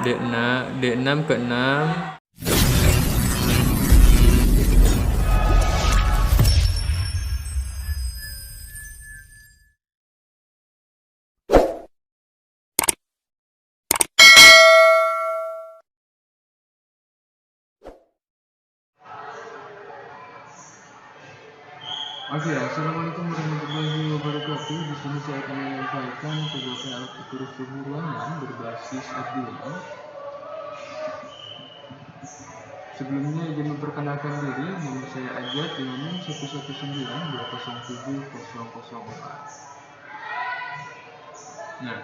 D6 ke 6. Oke, assalamualaikum warahmatullahi wabarakatuh. Di sini saya akan menyampaikan pembuatan alat ukur suhu ruangan berbasis Arduino. Sebelumnya izin memperkenalkan diri, nama saya Ajat dengan NIM 119207004. Nah,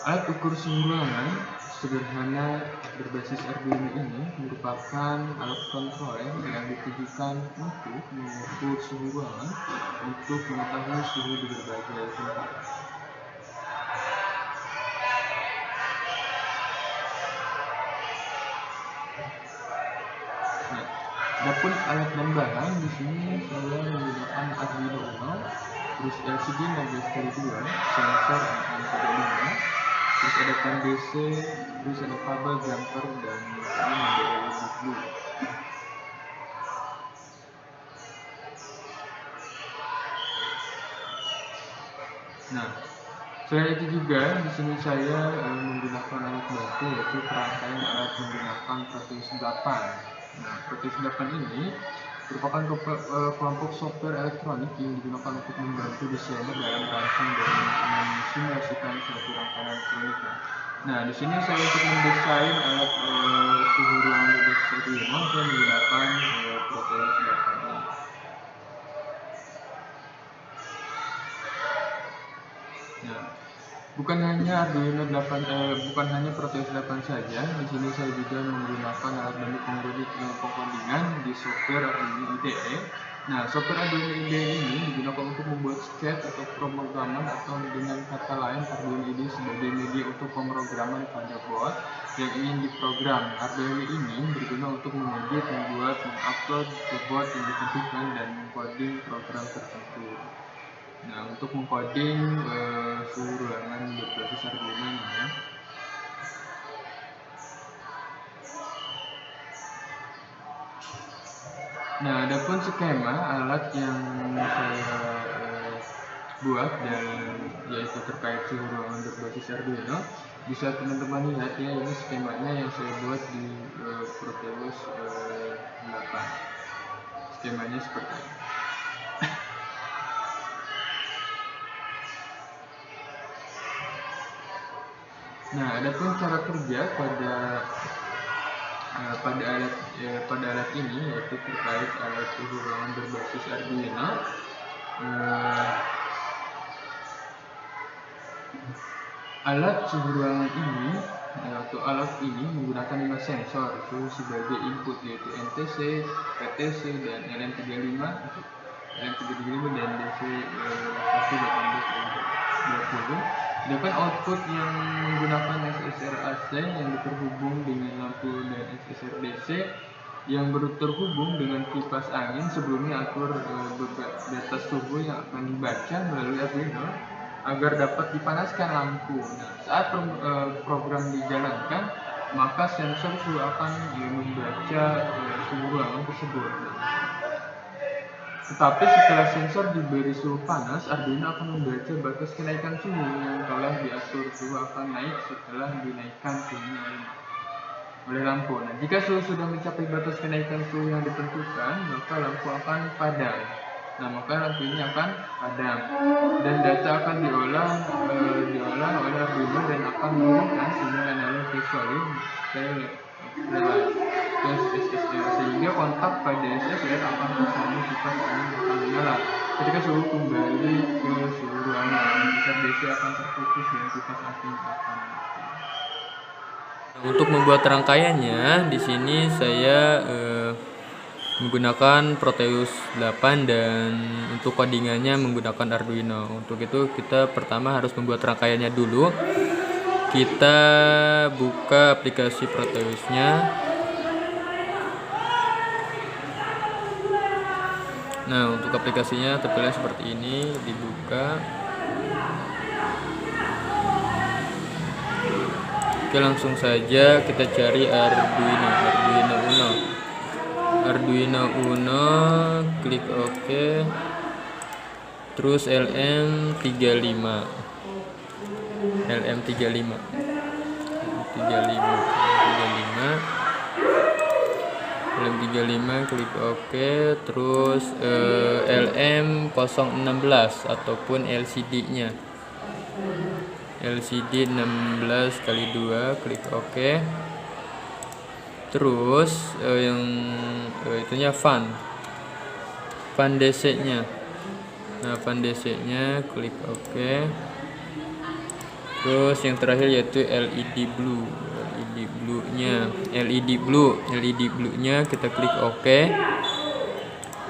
alat ukur suhu ruangan sederhana berbasis Arduino ini merupakan alat kontroler yang ditujukan untuk mengukur suhu ruangan untuk mengetahui suhu di berbagai tempat. Nah, adapun alat dan bahan di sini saya menggunakan Arduino Uno, terus LCD 16x2, sensor M35, terus ada pen DC, terus ada kabel jumper dan ini ada LED blue. Nah, selain itu juga di sini saya menggunakan alat bantu yaitu perangkaian alat menggunakan Proteus 8. Nah, Proteus 8 ini merupakan kelompok software elektronik yang digunakan untuk membantu desainer dalam rangka mensimulasikan suatu rangkaian elektronik. Nah, di sini saya untuk mendesain alat suhu ruangan berbasis Arduino, saya menggunakan Proteus 8 ini. Nah, bukan hanya Proteus 8 saja, di sini saya juga menggunakan alat bantu pengodingan di software Arduino IDE. Nah, software Arduino IDE ini digunakan untuk membuat sketch atau pemrograman, atau dengan kata lain Arduino IDE sebagai media untuk pemrograman pada board yang ingin diprogram. Arduino ini berguna untuk mengedit, membuat, mengupload ke board yang ditentukan dan mengcoding program tertentu. Nah, untuk mengcoding suhu ruangan berbasis Arduino ini ya. Nah, adapun skema alat yang saya buat dan yaitu terkait suhu ruangan berbasis Arduino, bisa teman-teman lihat ya, ini skemanya yang saya buat di Proteus 8. Skemanya seperti ini. Nah, adapun cara kerja pada alat ini yaitu terkait alat suhu ruangan berbasis Arduino. Alat suhu ruangan ini atau alat ini menggunakan 5 sensor suhu sebagai input, yaitu NTC, PTC, dan LM35 dan DC 11820. Sedangkan output yang menggunakan SSR AC yang terhubung dengan lampu dan SSR DC yang terhubung dengan kipas angin. Sebelumnya atur data suhu yang akan dibaca melalui Arduino agar dapat dipanaskan lampu. Nah, saat program dijalankan, maka sensor suhu akan membaca suhu ruangan tersebut. Tetapi setelah sensor diberi suhu panas, Arduino akan membaca batas kenaikan suhu yang telah diatur. Suhu akan naik setelah dinaikkan suhunya oleh lampu. Nah, jika suhu sudah mencapai batas kenaikan suhu yang ditentukan, maka lampu akan padam. Nah, maka lampu ini akan padam dan data akan diolah oleh Arduino dan akan menurunkan sinyal analog ke solid ke SSR, sehingga kontak pada SSR akan bersama kipas angin akan menyala. Ketika suhu kembali ke suhu ruangan, kipas DC akan terputus dan kipas angin akan mati. Untuk membuat rangkaiannya, di sini saya menggunakan Proteus 8 dan untuk codingannya menggunakan Arduino. Untuk itu kita pertama harus membuat rangkaiannya dulu. Kita buka aplikasi Proteusnya. Nah, untuk aplikasinya terpilih seperti ini, dibuka. Oke, langsung saja kita cari Arduino Uno, klik OK, terus LM35 klik OK, terus LM016 ataupun LCD-nya LCD 16x2, klik OK. Terus yang itunya fan DC-nya. Nah, fan DC-nya klik OK. Terus yang terakhir yaitu LED blue-nya kita klik OK.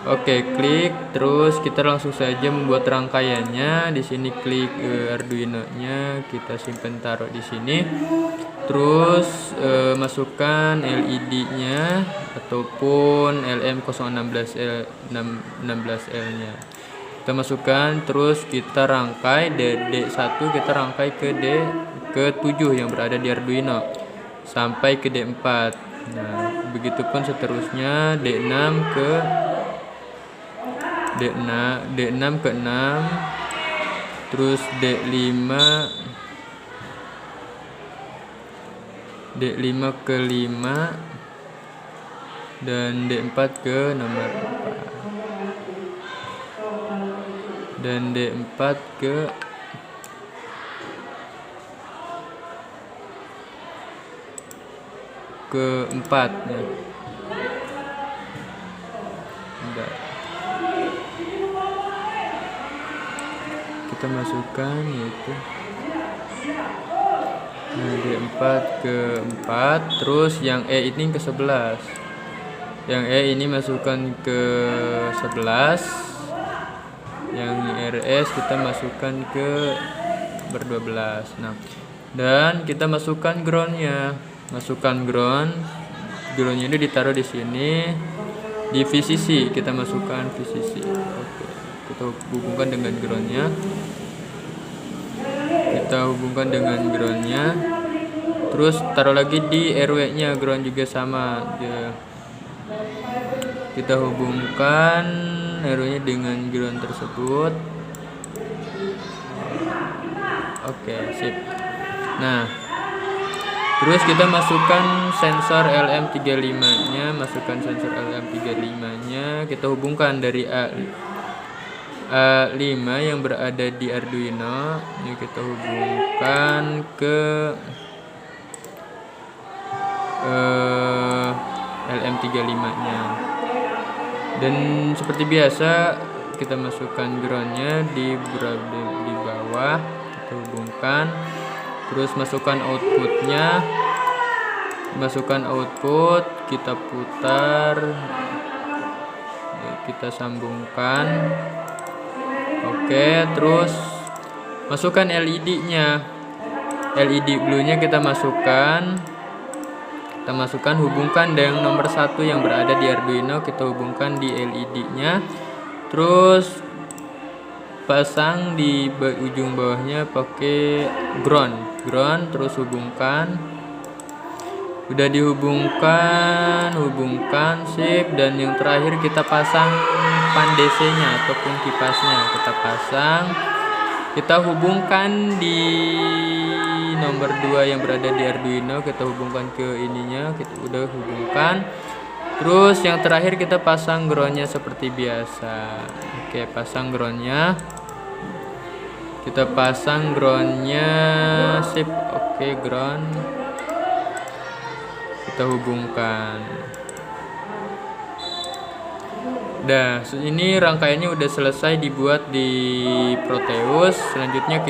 Oke, klik, terus kita langsung saja membuat rangkaiannya. Di sini klik Arduino-nya, kita simpan taruh di sini. Terus masukkan LED-nya ataupun LM016L16L-nya. Kita masukkan, terus kita rangkai D1, kita rangkai ke ke-7 yang berada di Arduino sampai ke D4. Nah, begitupun seterusnya D6 ke 6, terus D5 ke 5, dan D4 ke nomor 4, dan D4 ke ke-4 ya. Kita masukkan yaitu D4 ke 4, terus yang E ini ke 11. Yang E ini masukkan ke 11. Yang RS kita masukkan ke ber-12. Nah, dan kita masukkan groundnya. Groundnya ini ditaruh di sini di VCC, kita masukkan VCC. Oke, kita hubungkan dengan groundnya. Terus taruh lagi di RW-nya, ground juga sama ya. Kita hubungkan RW-nya dengan ground tersebut. Oke, sip. Nah, terus kita masukkan sensor LM35-nya, kita hubungkan dari A5 yang berada di Arduino. Ini kita hubungkan ke LM35-nya. Dan seperti biasa kita masukkan groundnya di bawah, kita hubungkan. Terus masukkan output, kita putar, kita sambungkan. Oke, terus masukkan LED-nya. LED blue-nya kita masukkan, hubungkan dengan nomor 1 yang berada di Arduino, kita hubungkan di LED-nya. Terus pasang di ujung bawahnya pakai ground, terus hubungkan. Udah dihubungkan, sip. Dan yang terakhir kita pasang fan DC-nya ataupun kipasnya, kita hubungkan di nomor 2 yang berada di Arduino, kita hubungkan ke ininya, kita udah hubungkan. Terus yang terakhir kita pasang groundnya seperti biasa. Oke, pasang groundnya, sip. Oke, ground kita hubungkan. Nah, ini rangkaiannya udah selesai dibuat di Proteus. Selanjutnya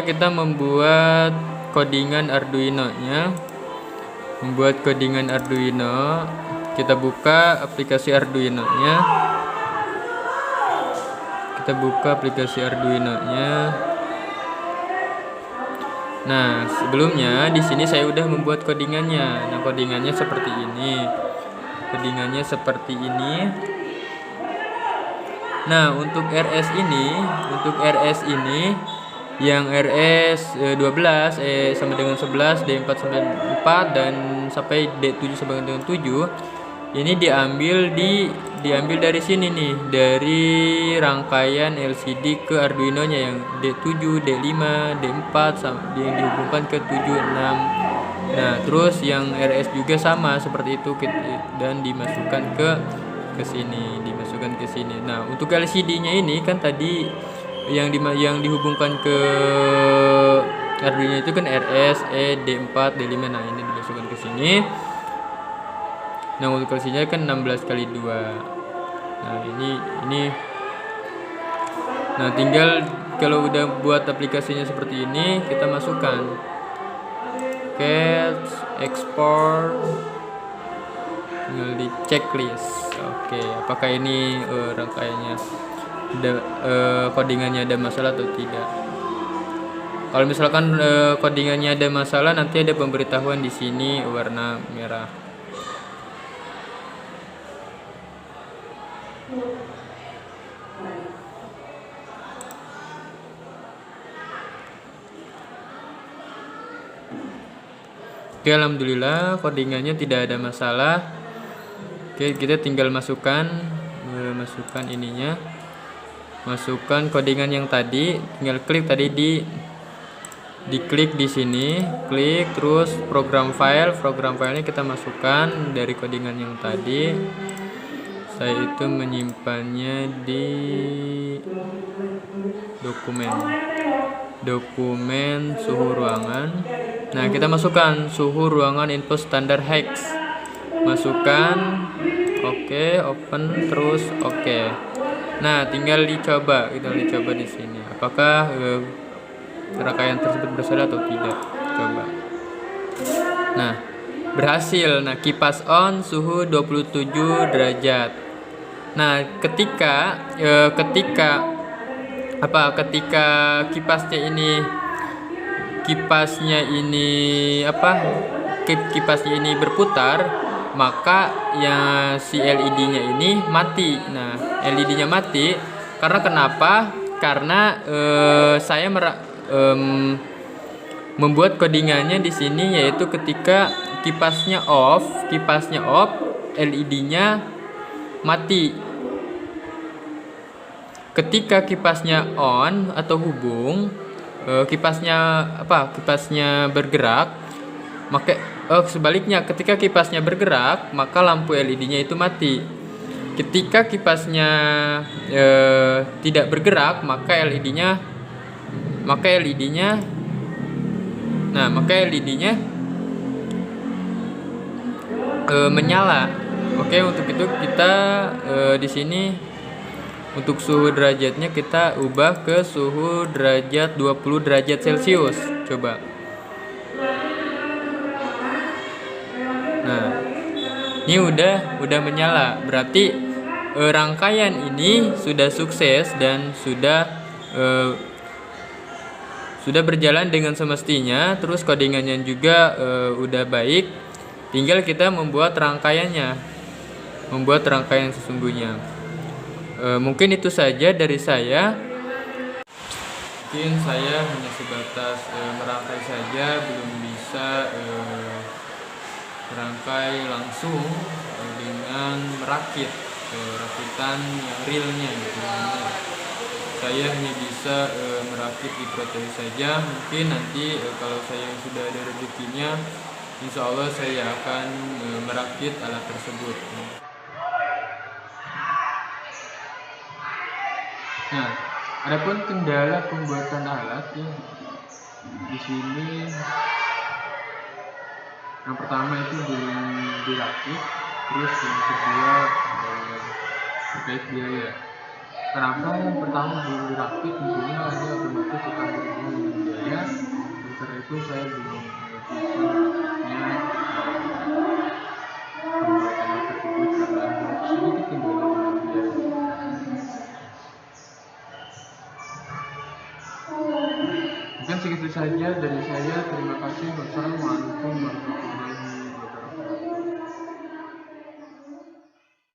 kita membuat codingan Arduino-nya. Kita buka aplikasi Arduino-nya. Nah, sebelumnya di sini saya udah membuat codingannya. Nah, codingannya seperti ini. Nah, untuk RS ini yang RS 12 sama dengan 11, D4 sampai 4, dan sampai D7 sampai dengan 7 ini diambil dari sini nih, dari rangkaian LCD ke Arduino nya yang D7, D5, D4 yang dihubungkan ke 7, 6. Nah, terus yang RS juga sama seperti itu dan dimasukkan ke sini. Nah, untuk LCD-nya ini kan tadi yang dihubungkan ke Arduino itu kan RS, D4, D5. Nah, ini dimasukkan ke sini. Nah, untuk LCD-nya kan 16 kali 2. Nah, ini nah, tinggal kalau udah buat aplikasinya seperti ini, kita masukkan export, tinggal di checklist. Oke, apakah ini rangkaiannya codingannya ada masalah atau tidak. Kalau misalkan codingannya ada masalah, nanti ada pemberitahuan di sini warna merah. Oke, alhamdulillah codingannya tidak ada masalah. Oke, kita tinggal masukkan ininya, masukkan codingan yang tadi, tinggal klik tadi diklik di sini, klik terus program filenya kita masukkan dari codingan yang tadi. Saya itu menyimpannya di dokumen suhu ruangan. Nah, kita masukkan suhu ruangan input standar hex, masukkan, oke, open, terus oke. Nah, tinggal dicoba di sini apakah rangkaian tersebut bersalah atau tidak. Coba. Nah, berhasil. Nah, kipas on, suhu 27 derajat. Nah, ketika kipasnya ini berputar, maka yang si LED-nya ini mati. Nah, LED-nya mati karena kenapa? Karena saya membuat codingannya di sini, yaitu ketika kipasnya off, LED-nya mati. Ketika kipasnya on atau hubung, kipasnya bergerak, maka sebaliknya, ketika kipasnya bergerak, maka lampu LED-nya itu mati. Ketika kipasnya tidak bergerak, maka LED-nya menyala. Oke, untuk itu kita di sini untuk suhu derajatnya kita ubah ke suhu derajat 20 derajat Celcius. Coba. Nah, ini udah menyala. Berarti rangkaian ini sudah sukses dan sudah berjalan dengan semestinya. Terus codingannya juga udah baik. Tinggal kita membuat rangkaian sesungguhnya. Mungkin itu saja dari saya. Mungkin saya hanya sebatas merangkai saja, belum bisa merangkai langsung dengan merakit rakitan yang realnya gitu. Saya hanya bisa merakit di proteus saja. Mungkin nanti kalau saya sudah ada rezekinya, insya Allah saya akan merakit alat tersebut. Nah, adapun kendala pembuatan alat ya, di sini yang pertama itu belum dirakit, terus yang kedua terkait biaya. Kenapa yang pertama belum dirakit? Tentunya ada otomatis akan berhubungan dengan biaya. Karena itu saya belum bisa merakitnya pembuatan alat tersebut karena sedikit kendala dengan biaya. Mungkin segitu saja dari saya. Terima kasih. Wassalamualaikum warahmatullahi wabarakatuh.